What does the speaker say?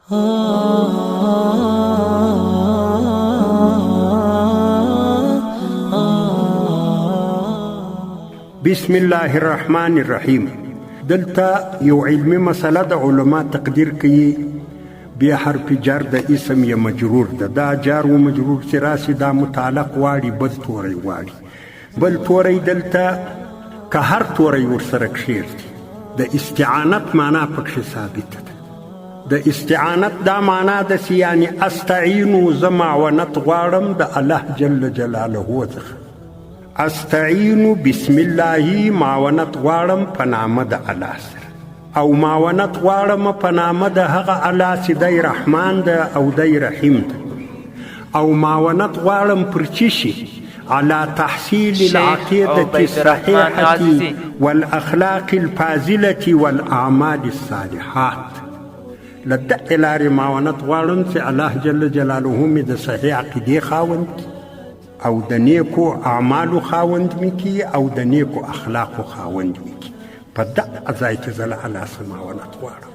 بسم الله الرحمن الرحیم. دلته یو علمی مسله د علما تقدیر کوي. بیا حرف جر د اسم یا مجرور ده. دا جار و مجرور چې راسي دا متعلق واړي بل توری واړي. بل توری دلته که هر توری ورسره کښېږدي د استعانت معنا پکښې ثابته ده. د استعانت دا معنا ده چې یعنی استعینو زه معاونت غواړم د الله جل جلاله څخه. استعینو بسم الله معاونت غواړم په نامه د الله سره، او معاونت غواړم په نامه د هغه الله چې دی رحمان ده او دی رحیم ده. او معاونت غواړم پر چی شي؟ على تحصيل العقيدة الصحيحة والأخلاق الفاضلة والأعمال الصالحات. لدغه لارې معاونت غواړم چې الله جل جلاله مې د صحیح عقیدې خاوند او د نیکو اعمالو خاوند مې کي او د نیکو اخلاقو خاوند مې کي. په دغه ځای کې زه له الله څخه معاونت غواړم.